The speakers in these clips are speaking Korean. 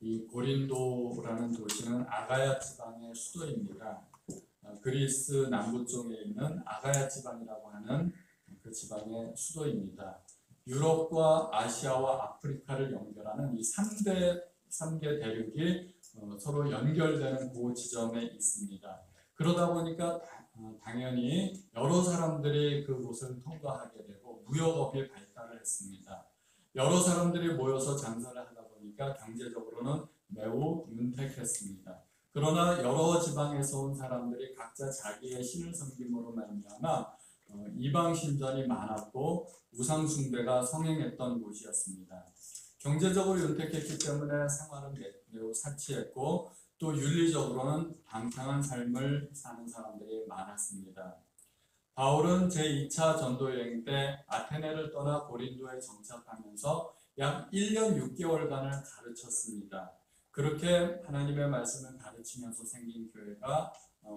이 고린도라는 도시는 아가야 지방의 수도입니다. 그리스 남부 쪽에 있는 아가야 지방이라고 하는 그 지방의 수도입니다. 유럽과 아시아와 아프리카를 연결하는 이 3개 대륙이 서로 연결되는 그 지점에 있습니다. 그러다 보니까 당연히 여러 사람들이 그곳을 통과하게 되고 무역업이 발달을 했습니다. 여러 사람들이 모여서 장사를 하다 보니까 경제적으로는 매우 윤택했습니다. 그러나 여러 지방에서 온 사람들이 각자 자기의 신을 섬김으로 말미암아 이방 신전이 많았고 우상 숭배가 성행했던 곳이었습니다. 경제적으로 윤택했기 때문에 생활은 매우 사치했고 또 윤리적으로는 방탕한 삶을 사는 사람들이 많았습니다. 바울은 제2차 전도여행 때 아테네를 떠나 고린도에 정착하면서 약 1년 6개월간을 가르쳤습니다. 그렇게 하나님의 말씀을 가르치면서 생긴 교회가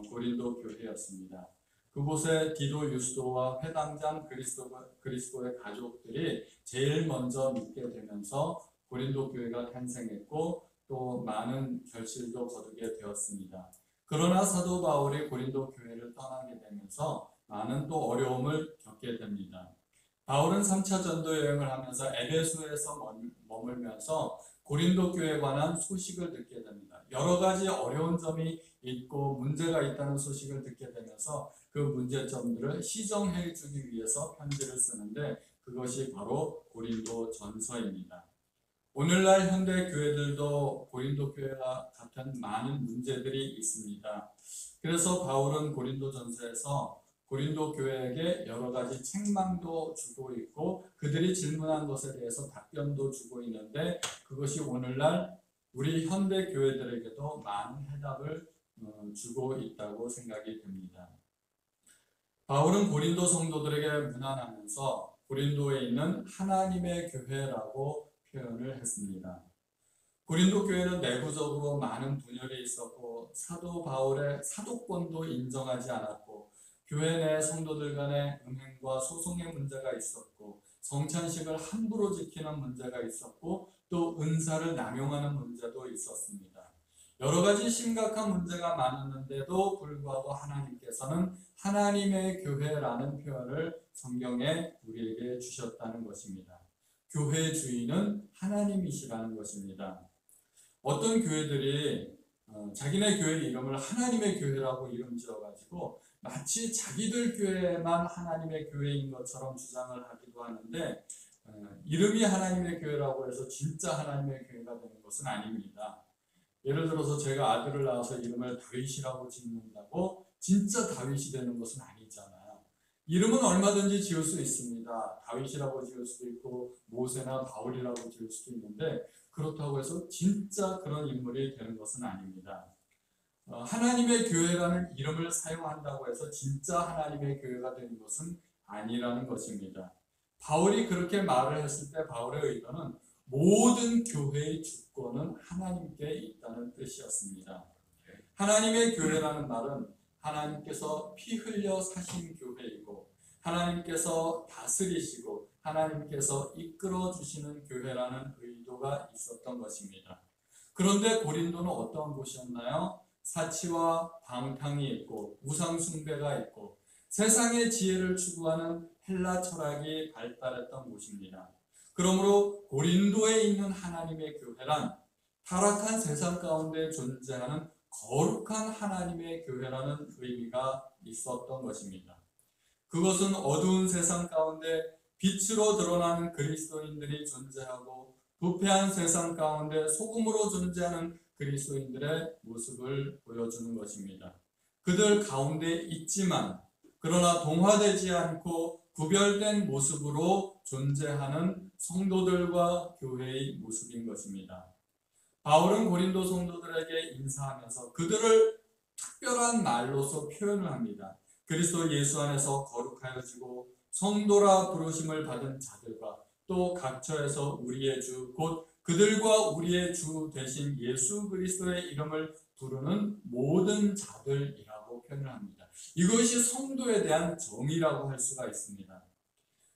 고린도 교회였습니다. 그곳에 디도 유스도와 회당장 그리스도의 가족들이 제일 먼저 믿게 되면서 고린도 교회가 탄생했고 또 많은 결실도 거두게 되었습니다. 그러나 사도 바울이 고린도 교회를 떠나게 되면서 많은 또 어려움을 겪게 됩니다. 바울은 3차 전도 여행을 하면서 에베소에서 머물면서 고린도 교회에 관한 소식을 듣게 됩니다. 여러 가지 어려운 점이 있고 문제가 있다는 소식을 듣게 되면서 그 문제점들을 시정해 주기 위해서 편지를 쓰는데 그것이 바로 고린도 전서입니다. 오늘날 현대 교회들도 고린도 교회와 같은 많은 문제들이 있습니다. 그래서 바울은 고린도 전서에서 고린도 교회에게 여러 가지 책망도 주고 있고 그들이 질문한 것에 대해서 답변도 주고 있는데 그것이 오늘날 우리 현대 교회들에게도 많은 해답을 주고 있다고 생각이 됩니다. 바울은 고린도 성도들에게 문안하면서 고린도에 있는 하나님의 교회라고 표현을 했습니다. 고린도 교회는 내부적으로 많은 분열이 있었고 사도 바울의 사도권도 인정하지 않았고 교회 내 성도들 간의 음행과 소송의 문제가 있었고 성찬식을 함부로 지키는 문제가 있었고 또 은사를 남용하는 문제도 있었습니다. 여러 가지 심각한 문제가 많았는데도 불구하고 하나님께서는 하나님의 교회라는 표현을 성경에 우리에게 주셨다는 것입니다. 교회 주인은 하나님이시라는 것입니다. 어떤 교회들이 자기네 교회 이름을 하나님의 교회라고 이름 지어가지고 마치 자기들 교회만 하나님의 교회인 것처럼 주장을 하기도 하는데 이름이 하나님의 교회라고 해서 진짜 하나님의 교회가 되는 것은 아닙니다. 예를 들어서 제가 아들을 낳아서 이름을 다윗이라고 짓는다고 진짜 다윗이 되는 것은 아니잖아요. 이름은 얼마든지 지을 수 있습니다. 다윗이라고 지을 수도 있고 모세나 바울이라고 지을 수도 있는데 그렇다고 해서 진짜 그런 인물이 되는 것은 아닙니다. 하나님의 교회라는 이름을 사용한다고 해서 진짜 하나님의 교회가 되는 것은 아니라는 것입니다. 바울이 그렇게 말을 했을 때 바울의 의도는 모든 교회의 주권은 하나님께 있다는 뜻이었습니다. 하나님의 교회라는 말은 하나님께서 피 흘려 사신 교회이고 하나님께서 다스리시고 하나님께서 이끌어 주시는 교회라는 의도가 있었던 것입니다. 그런데 고린도는 어떠한 곳이었나요? 사치와 방탕이 있고 우상 숭배가 있고 세상의 지혜를 추구하는 헬라 철학이 발달했던 곳입니다. 그러므로 고린도에 있는 하나님의 교회란 타락한 세상 가운데 존재하는 거룩한 하나님의 교회라는 의미가 있었던 것입니다. 그것은 어두운 세상 가운데 빛으로 드러나는 그리스도인들이 존재하고 부패한 세상 가운데 소금으로 존재하는 그리스도인들의 모습을 보여주는 것입니다. 그들 가운데 있지만 그러나 동화되지 않고 구별된 모습으로 존재하는 성도들과 교회의 모습인 것입니다. 바울은 고린도 성도들에게 인사하면서 그들을 특별한 말로서 표현을 합니다. 그리스도 예수 안에서 거룩하여지고 성도라 부르심을 받은 자들과 또 각처에서 우리의 주 곧 그들과 우리의 주 되신 예수 그리스도의 이름을 부르는 모든 자들이라고 표현을 합니다. 이것이 성도에 대한 정의라고 할 수가 있습니다.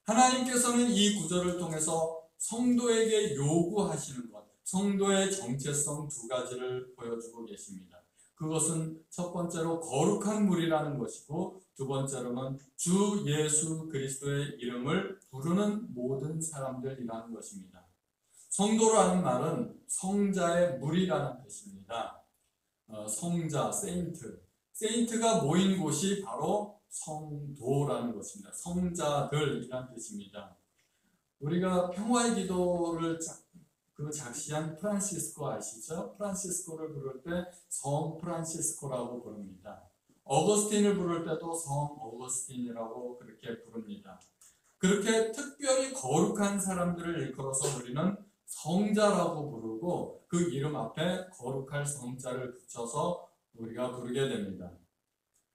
하나님께서는 이 구절을 통해서 성도에게 요구하시는 것, 성도의 정체성 두 가지를 보여주고 계십니다. 그것은 첫 번째로 거룩한 무리라는 것이고, 두 번째로는 주 예수 그리스도의 이름을 부르는 모든 사람들이라는 것입니다. 성도라는 말은 성자의 무리라는 뜻입니다. 성자, 세인트가 모인 곳이 바로 성도라는 것입니다. 성자들이라는 뜻입니다. 우리가 평화의 기도를 작시한 프란시스코 아시죠? 프란시스코를 부를 때 성 프란시스코라고 부릅니다. 어거스틴을 부를 때도 성 어거스틴이라고 그렇게 부릅니다. 그렇게 특별히 거룩한 사람들을 일컬어서 우리는 성자라고 부르고, 그 이름 앞에 거룩할 성자를 붙여서 우리가 부르게 됩니다.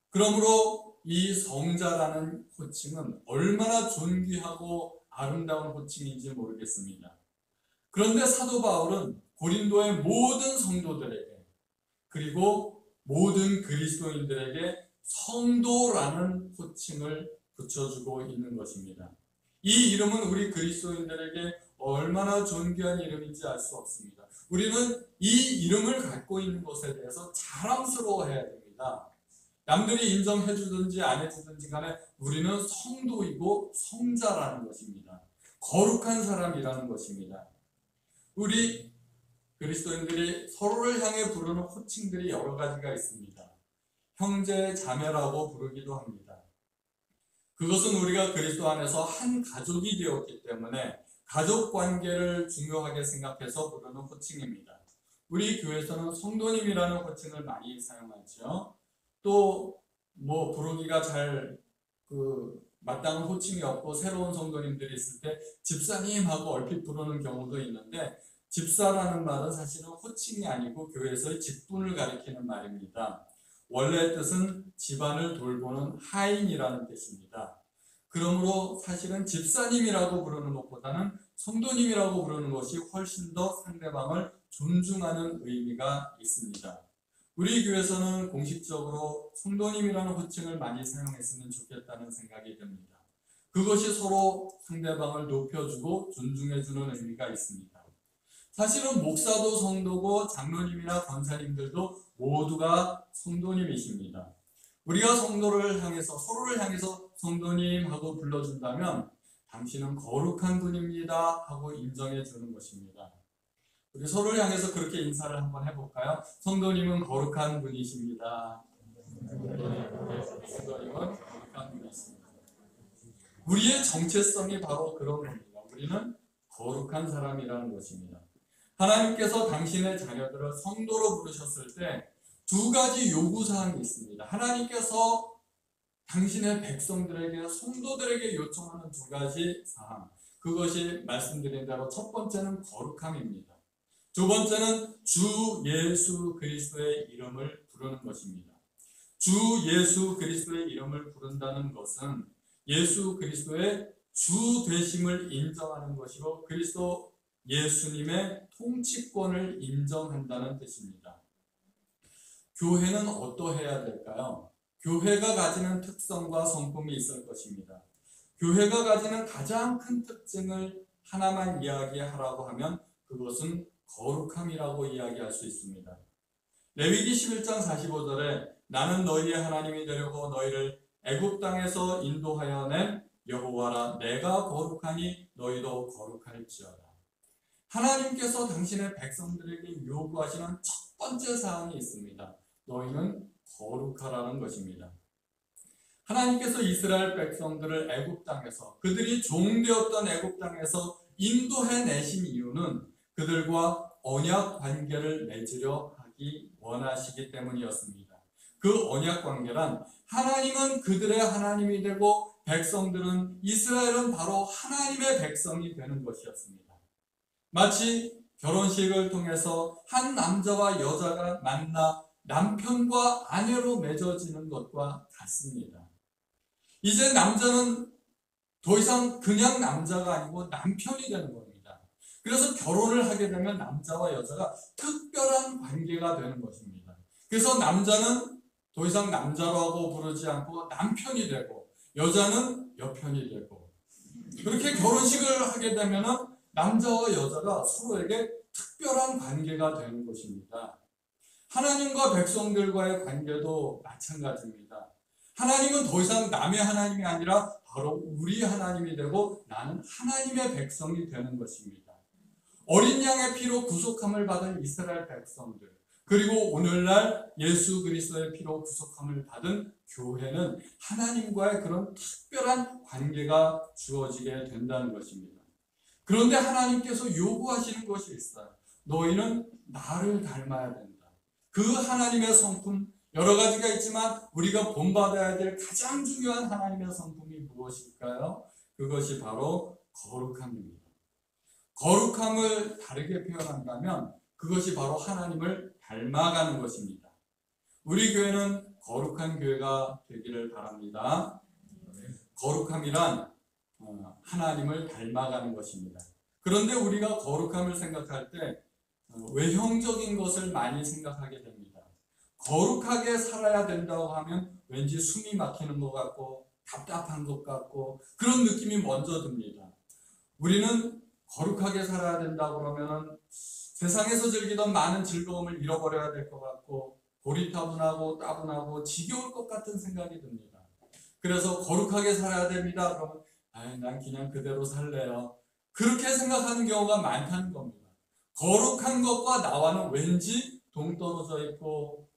그러므로 이 성자라는 호칭은 얼마나 존귀하고 아름다운 호칭인지 모르겠습니다. 그런데 사도 바울은 고린도의 모든 성도들에게, 그리고 모든 그리스도인들에게 성도라는 호칭을 붙여주고 있는 것입니다. 이 이름은 우리 그리스도인들에게 얼마나 존귀한 이름인지 알 수 없습니다. 우리는 이 이름을 갖고 있는 것에 대해서 자랑스러워해야 됩니다. 남들이 인정해 주든지 안 해주든지 간에 우리는 성도이고 성자라는 것입니다. 거룩한 사람이라는 것입니다. 우리 그리스도인들이 서로를 향해 부르는 호칭들이 여러 가지가 있습니다. 형제, 자매라고 부르기도 합니다. 그것은 우리가 그리스도 안에서 한 가족이 되었기 때문에 가족 관계를 중요하게 생각해서 부르는 호칭입니다. 우리 교회에서는 성도님이라는 호칭을 많이 사용하죠. 또 부르기가 잘 마땅한 호칭이 없고 새로운 성도님들이 있을 때 집사님하고 얼핏 부르는 경우도 있는데, 집사라는 말은 사실은 호칭이 아니고 교회에서의 직분을 가리키는 말입니다. 원래 뜻은 집안을 돌보는 하인이라는 뜻입니다. 그러므로 사실은 집사님이라고 부르는 것보다는 성도님이라고 부르는 것이 훨씬 더 상대방을 존중하는 의미가 있습니다. 우리 교회에서는 공식적으로 성도님이라는 호칭을 많이 사용했으면 좋겠다는 생각이 듭니다. 그것이 서로 상대방을 높여주고 존중해주는 의미가 있습니다. 사실은 목사도 성도고 장로님이나 권사님들도 모두가 성도님이십니다. 우리가 서로를 향해서 성도님 하고 불러준다면 당신은 거룩한 분입니다 하고 인정해 주는 것입니다. 우리 서로를 향해서 그렇게 인사를 한번 해볼까요? 성도님은 거룩한 분이십니다. 성도님은 거룩한 분이십니다. 우리의 정체성이 바로 그런 겁니다. 우리는 거룩한 사람이라는 것입니다. 하나님께서 당신의 자녀들을 성도로 부르셨을 때 두 가지 요구사항이 있습니다. 하나님께서 당신의 백성들에게, 성도들에게 요청하는 두 가지 사항, 그것이 말씀드린 대로 첫 번째는 거룩함입니다. 두 번째는 주 예수 그리스도의 이름을 부르는 것입니다. 주 예수 그리스도의 이름을 부른다는 것은 예수 그리스도의 주 되심을 인정하는 것이고, 그리스도 예수님의 통치권을 인정한다는 뜻입니다. 교회는 어떠해야 될까요? 교회가 가지는 특성과 성품이 있을 것입니다. 교회가 가지는 가장 큰 특징을 하나만 이야기하라고 하면 그것은 거룩함이라고 이야기할 수 있습니다. 레위기 11장 45절에 나는 너희의 하나님이 되려고 너희를 애굽 땅에서 인도하여 낸 여호와라, 내가 거룩하니 너희도 거룩할지어다. 하나님께서 당신의 백성들에게 요구하시는 첫 번째 사항이 있습니다. 너희는 거룩하라는 것입니다. 하나님께서 이스라엘 백성들을 애굽 땅에서, 그들이 종되었던 애굽 땅에서 인도해내신 이유는 그들과 언약 관계를 맺으려 하기 원하시기 때문이었습니다. 그 언약 관계란 하나님은 그들의 하나님이 되고 백성들은, 이스라엘은 바로 하나님의 백성이 되는 것이었습니다. 마치 결혼식을 통해서 한 남자와 여자가 만나 남편과 아내로 맺어지는 것과 같습니다. 이제 남자는 더 이상 그냥 남자가 아니고 남편이 되는 겁니다. 그래서 결혼을 하게 되면 남자와 여자가 특별한 관계가 되는 것입니다. 그래서 남자는 더 이상 남자라고 부르지 않고 남편이 되고, 여자는 여편이 되고, 그렇게 결혼식을 하게 되면 남자와 여자가 서로에게 특별한 관계가 되는 것입니다. 하나님과 백성들과의 관계도 마찬가지입니다. 하나님은 더 이상 남의 하나님이 아니라 바로 우리 하나님이 되고 나는 하나님의 백성이 되는 것입니다. 어린 양의 피로 구속함을 받은 이스라엘 백성들, 그리고 오늘날 예수 그리스도의 피로 구속함을 받은 교회는 하나님과의 그런 특별한 관계가 주어지게 된다는 것입니다. 그런데 하나님께서 요구하시는 것이 있어요. 너희는 나를 닮아야 된다. 그 하나님의 성품, 여러 가지가 있지만 우리가 본받아야 될 가장 중요한 하나님의 성품이 무엇일까요? 그것이 바로 거룩함입니다. 거룩함을 다르게 표현한다면 그것이 바로 하나님을 닮아가는 것입니다. 우리 교회는 거룩한 교회가 되기를 바랍니다. 거룩함이란 하나님을 닮아가는 것입니다. 그런데 우리가 거룩함을 생각할 때 외형적인 것을 많이 생각하게 됩니다. 거룩하게 살아야 된다고 하면 왠지 숨이 막히는 것 같고 답답한 것 같고 그런 느낌이 먼저 듭니다. 우리는 거룩하게 살아야 된다고 그러면 세상에서 즐기던 많은 즐거움을 잃어버려야 될 것 같고 고리타분하고 따분하고 지겨울 것 같은 생각이 듭니다. 그래서 거룩하게 살아야 됩니다. 그러면 난 그냥 그대로 살래요. 그렇게 생각하는 경우가 많다는 겁니다. 거룩한 것과 나와는 왠지 동떨어져 있고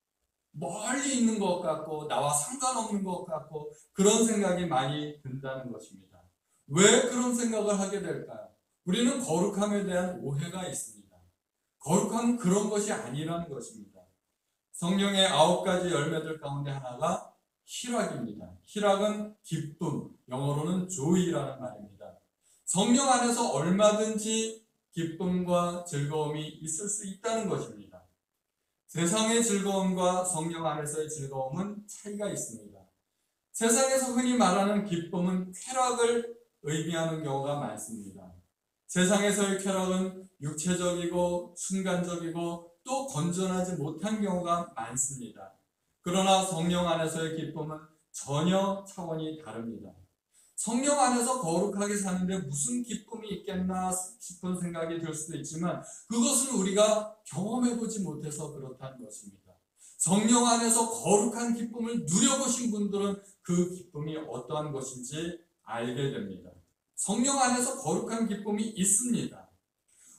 멀리 있는 것 같고 나와 상관없는 것 같고 그런 생각이 많이 든다는 것입니다. 왜 그런 생각을 하게 될까요? 우리는 거룩함에 대한 오해가 있습니다. 거룩함은 그런 것이 아니라는 것입니다. 성령의 9가지 열매들 가운데 하나가 희락입니다. 희락은 기쁨, 영어로는 joy라는 말입니다. 성령 안에서 얼마든지 기쁨과 즐거움이 있을 수 있다는 것입니다. 세상의 즐거움과 성령 안에서의 즐거움은 차이가 있습니다. 세상에서 흔히 말하는 기쁨은 쾌락을 의미하는 경우가 많습니다. 세상에서의 쾌락은 육체적이고 순간적이고 또 건전하지 못한 경우가 많습니다. 그러나 성령 안에서의 기쁨은 전혀 차원이 다릅니다. 성령 안에서 거룩하게 사는데 무슨 기쁨이 있겠나 싶은 생각이 들 수도 있지만 그것은 우리가 경험해보지 못해서 그렇다는 것입니다. 성령 안에서 거룩한 기쁨을 누려보신 분들은 그 기쁨이 어떠한 것인지 알게 됩니다. 성령 안에서 거룩한 기쁨이 있습니다.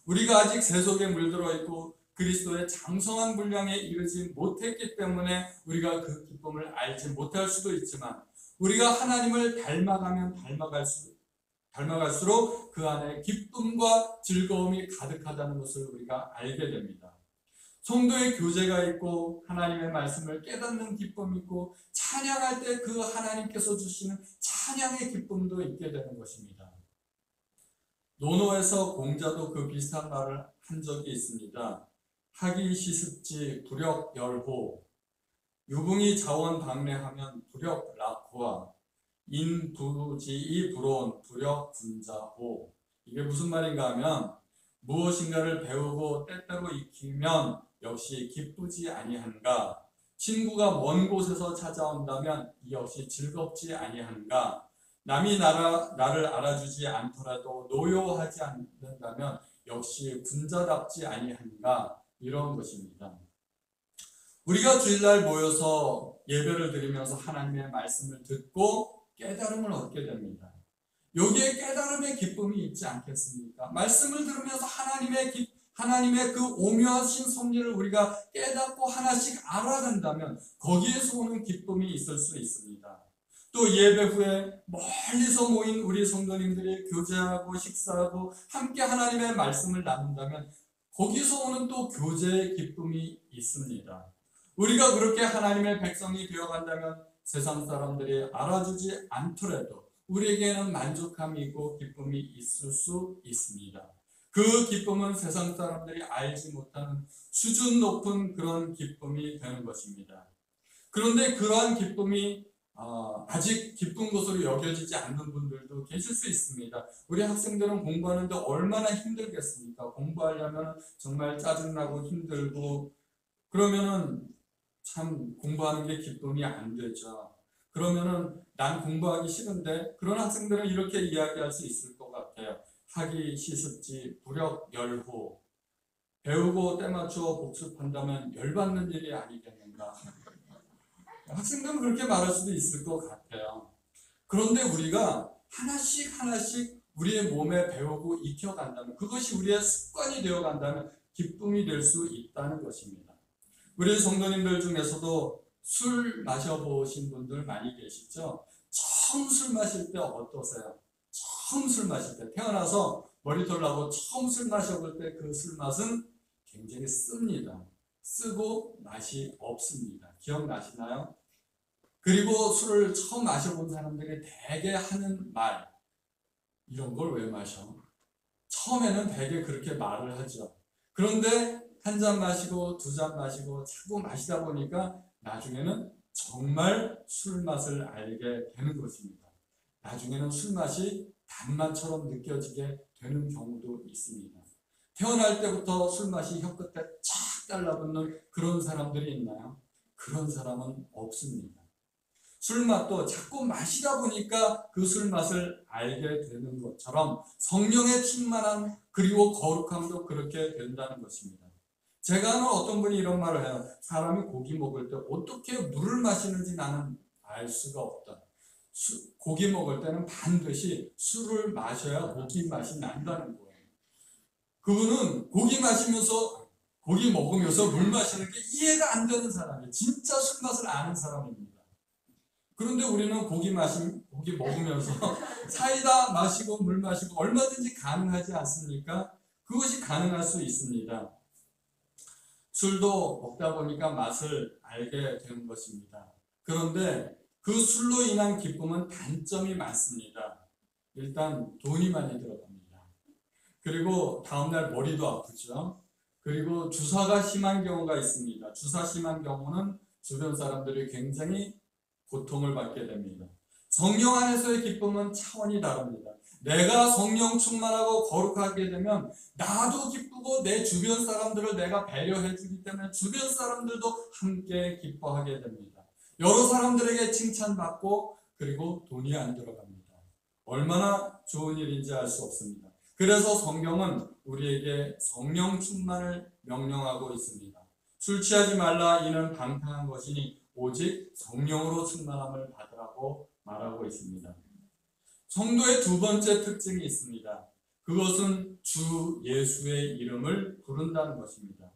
우리가 아직 세속에 물들어 있고 그리스도의 장성한 분량에 이르지 못했기 때문에 우리가 그 기쁨을 알지 못할 수도 있지만 우리가 하나님을 닮아가면 닮아갈수록 그 안에 기쁨과 즐거움이 가득하다는 것을 우리가 알게 됩니다. 성도의 교제가 있고 하나님의 말씀을 깨닫는 기쁨이 있고 찬양할 때 그 하나님께서 주시는 찬양의 기쁨도 있게 되는 것입니다. 논어에서 공자도 그 비슷한 말을 한 적이 있습니다. 하기 시습지 불역열호, 유붕이 자원 방래하면 불역락호와 인부지이 불온 불역분자호. 이게 무슨 말인가 하면 무엇인가를 배우고 때때로 익히면 역시 기쁘지 아니한가, 친구가 먼 곳에서 찾아온다면 이 역시 즐겁지 아니한가, 남이 나를 알아주지 않더라도 노여하지 않는다면 역시 군자답지 아니한가, 이런 것입니다. 우리가 주일날 모여서 예배를 드리면서 하나님의 말씀을 듣고 깨달음을 얻게 됩니다. 여기에 깨달음의 기쁨이 있지 않겠습니까? 말씀을 들으면서 하나님의 그 오묘하신 섭리를 우리가 깨닫고 하나씩 알아간다면 거기에서 오는 기쁨이 있을 수 있습니다. 또 예배 후에 멀리서 모인 우리 성도님들이 교제하고 식사하고 함께 하나님의 말씀을 나눈다면 거기서 오는 또 교제의 기쁨이 있습니다. 우리가 그렇게 하나님의 백성이 되어간다면 세상 사람들이 알아주지 않더라도 우리에게는 만족함이 있고 기쁨이 있을 수 있습니다. 그 기쁨은 세상 사람들이 알지 못하는 수준 높은 그런 기쁨이 되는 것입니다. 그런데 그러한 기쁨이 아직 기쁜 것으로 여겨지지 않는 분들도 계실 수 있습니다. 우리 학생들은 공부하는데 얼마나 힘들겠습니까? 공부하려면 정말 짜증나고 힘들고 그러면은 참 공부하는 게 기쁨이 안 되죠. 그러면은 난 공부하기 싫은데 그런 학생들은 이렇게 이야기할 수 있을 것 같아요. 하기 시습지 불역열호, 배우고 때맞춰 복습한다면 열받는 일이 아니겠는가. 학생들은 그렇게 말할 수도 있을 것 같아요. 그런데 우리가 하나씩 하나씩 우리의 몸에 배우고 익혀간다면, 그것이 우리의 습관이 되어간다면 기쁨이 될 수 있다는 것입니다. 우리 성도님들 중에서도 술 마셔보신 분들 많이 계시죠? 처음 술 마실 때 어떠세요? 처음 술 마실 때, 태어나서 머리털 나고 처음 술 마셔볼 때 그 술 맛은 굉장히 씁니다. 쓰고 맛이 없습니다. 기억나시나요? 그리고 술을 처음 마셔본 사람들이 대개 하는 말, 이런 걸 왜 마셔? 처음에는 대개 그렇게 말을 하죠. 그런데 한 잔 마시고 두 잔 마시고 자꾸 마시다 보니까 나중에는 정말 술 맛을 알게 되는 것입니다. 나중에는 술 맛이 단맛처럼 느껴지게 되는 경우도 있습니다. 태어날 때부터 술 맛이 혀끝에 착 달라붙는 그런 사람들이 있나요? 그런 사람은 없습니다. 술 맛도 자꾸 마시다 보니까 그 술 맛을 알게 되는 것처럼 성령의 충만함 그리고 거룩함도 그렇게 된다는 것입니다. 제가 아는 어떤 분이 이런 말을 해요. 사람이 고기 먹을 때 어떻게 물을 마시는지 나는 알 수가 없다. 고기 먹을 때는 반드시 술을 마셔야 고기 맛이 난다는 거예요. 그분은 고기 먹으면서 물 마시는 게 이해가 안 되는 사람이에요. 진짜 술 맛을 아는 사람입니다. 그런데 우리는 고기 먹으면서 사이다 마시고 물 마시고 얼마든지 가능하지 않습니까? 그것이 가능할 수 있습니다. 술도 먹다 보니까 맛을 알게 되는 것입니다. 그런데 그 술로 인한 기쁨은 단점이 많습니다. 일단 돈이 많이 들어갑니다. 그리고 다음날 머리도 아프죠. 그리고 주사가 심한 경우가 있습니다. 주사 심한 경우는 주변 사람들이 굉장히 고통을 받게 됩니다. 성령 안에서의 기쁨은 차원이 다릅니다. 내가 성령 충만하고 거룩하게 되면 나도 기쁘고 내 주변 사람들을 내가 배려해 주기 때문에 주변 사람들도 함께 기뻐하게 됩니다. 여러 사람들에게 칭찬받고 그리고 돈이 안 들어갑니다. 얼마나 좋은 일인지 알 수 없습니다. 그래서 성경은 우리에게 성령 충만을 명령하고 있습니다. 술 취하지 말라 이는 방탕한 것이니 오직 성령으로 충만함을 받으라고 말하고 있습니다. 성도의 두 번째 특징이 있습니다. 그것은 주 예수의 이름을 부른다는 것입니다.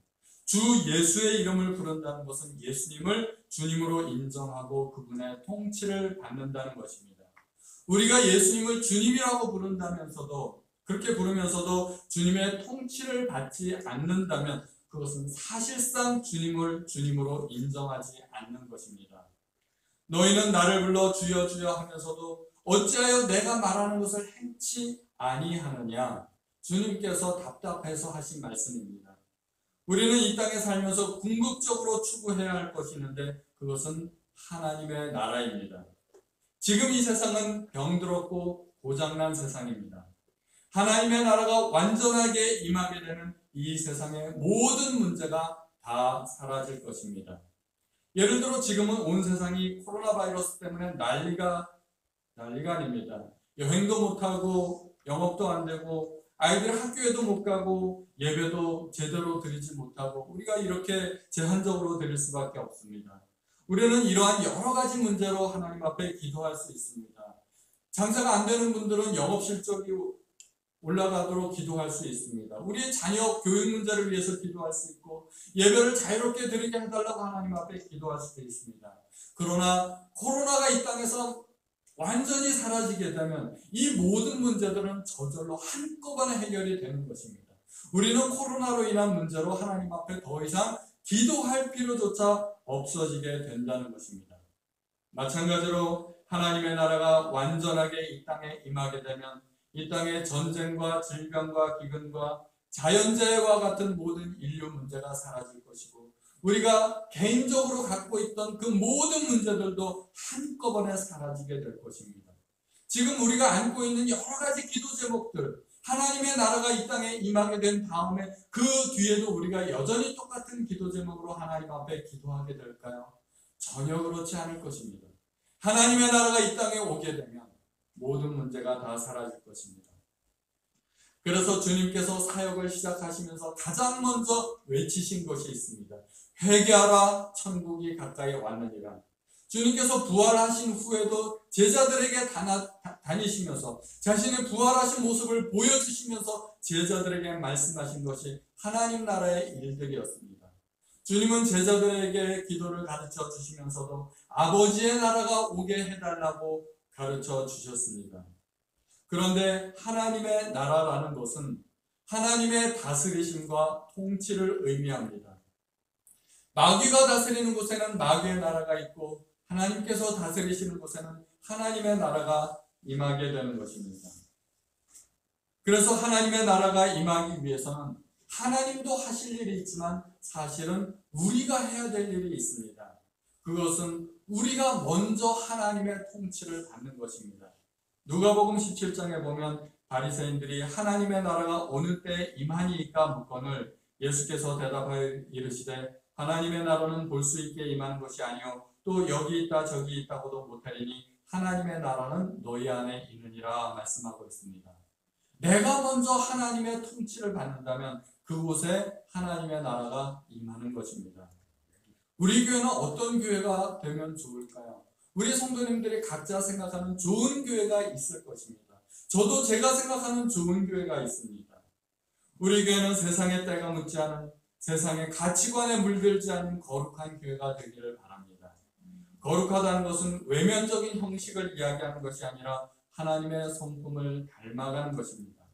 주 예수의 이름을 부른다는 것은 예수님을 주님으로 인정하고 그분의 통치를 받는다는 것입니다. 우리가 예수님을 주님이라고 부른다면서도 그렇게 부르면서도 주님의 통치를 받지 않는다면 그것은 사실상 주님을 주님으로 인정하지 않는 것입니다. 너희는 나를 불러 주여 주여 하면서도 어찌하여 내가 말하는 것을 행치 아니하느냐? 주님께서 답답해서 하신 말씀입니다. 우리는 이 땅에 살면서 궁극적으로 추구해야 할 것이 있는데 그것은 하나님의 나라입니다. 지금 이 세상은 병들었고 고장난 세상입니다. 하나님의 나라가 완전하게 임하게 되는 이 세상의 모든 문제가 다 사라질 것입니다. 예를 들어 지금은 온 세상이 코로나 바이러스 때문에 난리가 아닙니다. 여행도 못하고 영업도 안 되고 아이들 학교에도 못 가고 예배도 제대로 드리지 못하고 우리가 이렇게 제한적으로 드릴 수밖에 없습니다. 우리는 이러한 여러 가지 문제로 하나님 앞에 기도할 수 있습니다. 장사가 안 되는 분들은 영업 실적이 올라가도록 기도할 수 있습니다. 우리의 자녀 교육 문제를 위해서 기도할 수 있고 예배를 자유롭게 드리게 해달라고 하나님 앞에 기도할 수도 있습니다. 그러나 코로나가 이 땅에서 완전히 사라지게 되면 이 모든 문제들은 저절로 한꺼번에 해결이 되는 것입니다. 우리는 코로나로 인한 문제로 하나님 앞에 더 이상 기도할 필요조차 없어지게 된다는 것입니다. 마찬가지로 하나님의 나라가 완전하게 이 땅에 임하게 되면 이 땅의 전쟁과 질병과 기근과 자연재해와 같은 모든 인류 문제가 사라질 것이고 우리가 개인적으로 갖고 있던 그 모든 문제들도 한꺼번에 사라지게 될 것입니다. 지금 우리가 안고 있는 여러 가지 기도 제목들, 하나님의 나라가 이 땅에 임하게 된 다음에 그 뒤에도 우리가 여전히 똑같은 기도 제목으로 하나님 앞에 기도하게 될까요? 전혀 그렇지 않을 것입니다. 하나님의 나라가 이 땅에 오게 되면 모든 문제가 다 사라질 것입니다. 그래서 주님께서 사역을 시작하시면서 가장 먼저 외치신 것이 있습니다. 회개하라, 천국이 가까이 왔느니라. 주님께서 부활하신 후에도 제자들에게 다니시면서 자신의 부활하신 모습을 보여주시면서 제자들에게 말씀하신 것이 하나님 나라의 일들이었습니다. 주님은 제자들에게 기도를 가르쳐 주시면서도 아버지의 나라가 오게 해달라고 가르쳐 주셨습니다. 그런데 하나님의 나라라는 것은 하나님의 다스리심과 통치를 의미합니다. 마귀가 다스리는 곳에는 마귀의 나라가 있고 하나님께서 다스리시는 곳에는 하나님의 나라가 임하게 되는 것입니다. 그래서 하나님의 나라가 임하기 위해서는 하나님도 하실 일이 있지만 사실은 우리가 해야 될 일이 있습니다. 그것은 우리가 먼저 하나님의 통치를 받는 것입니다. 누가복음 17장에 보면 바리새인들이 하나님의 나라가 어느 때 임하니이까 묻거늘 예수께서 대답하여 이르시되 하나님의 나라는 볼 수 있게 임하는 것이 아니요 또 여기 있다 저기 있다고도 못하리니 하나님의 나라는 너희 안에 있느니라 말씀하고 있습니다. 내가 먼저 하나님의 통치를 받는다면 그곳에 하나님의 나라가 임하는 것입니다. 우리 교회는 어떤 교회가 되면 좋을까요? 우리 성도님들이 각자 생각하는 좋은 교회가 있을 것입니다. 저도 제가 생각하는 좋은 교회가 있습니다. 우리 교회는 세상의 때가 묻지 않은 세상의 가치관에 물들지 않은 거룩한 교회가 되기를 바랍니다. 거룩하다는 것은 외면적인 형식을 이야기하는 것이 아니라 하나님의 성품을 닮아가는 것입니다.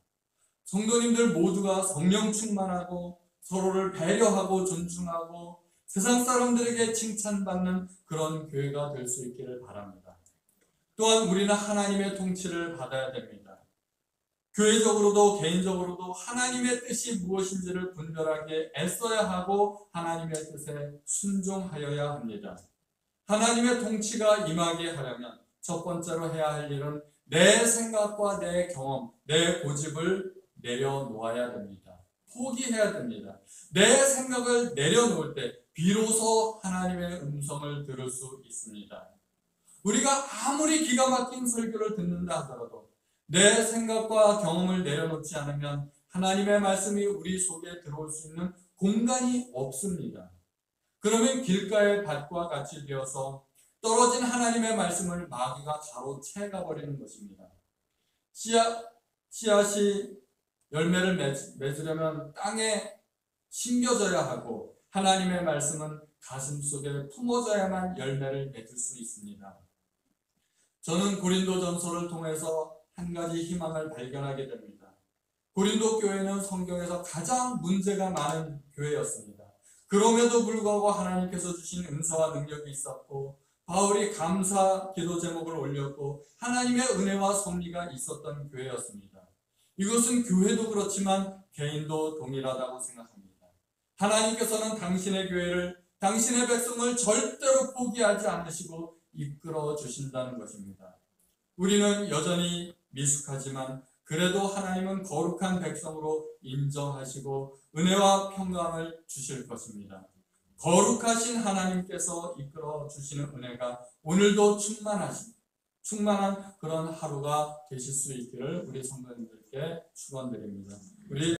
성도님들 모두가 성령 충만하고 서로를 배려하고 존중하고 세상 사람들에게 칭찬받는 그런 교회가 될 수 있기를 바랍니다. 또한 우리는 하나님의 통치를 받아야 됩니다. 교회적으로도 개인적으로도 하나님의 뜻이 무엇인지를 분별하게 애써야 하고 하나님의 뜻에 순종하여야 합니다. 하나님의 통치가 임하게 하려면 첫 번째로 해야 할 일은 내 생각과 내 경험, 내 고집을 내려놓아야 됩니다. 포기해야 됩니다. 내 생각을 내려놓을 때 비로소 하나님의 음성을 들을 수 있습니다. 우리가 아무리 기가 막힌 설교를 듣는다 하더라도 내 생각과 경험을 내려놓지 않으면 하나님의 말씀이 우리 속에 들어올 수 있는 공간이 없습니다. 그러면 길가의 밭과 같이 되어서 떨어진 하나님의 말씀을 마귀가 가로채 가버리는 것입니다. 씨앗이 열매를 맺으려면 땅에 심겨져야 하고 하나님의 말씀은 가슴속에 품어져야만 열매를 맺을 수 있습니다. 저는 고린도전서를 통해서 한 가지 희망을 발견하게 됩니다. 고린도 교회는 성경에서 가장 문제가 많은 교회였습니다. 그럼에도 불구하고 하나님께서 주신 은사와 능력이 있었고 바울이 감사 기도 제목을 올렸고 하나님의 은혜와 섭리가 있었던 교회였습니다. 이것은 교회도 그렇지만 개인도 동일하다고 생각합니다. 하나님께서는 당신의 교회를, 당신의 백성을 절대로 포기하지 않으시고 이끌어 주신다는 것입니다. 우리는 여전히 미숙하지만 그래도 하나님은 거룩한 백성으로 인정하시고 은혜와 평강을 주실 것입니다. 거룩하신 하나님께서 이끌어 주시는 은혜가 오늘도 충만한 그런 하루가 되실 수 있기를 우리 성도님들께 축원드립니다. 우리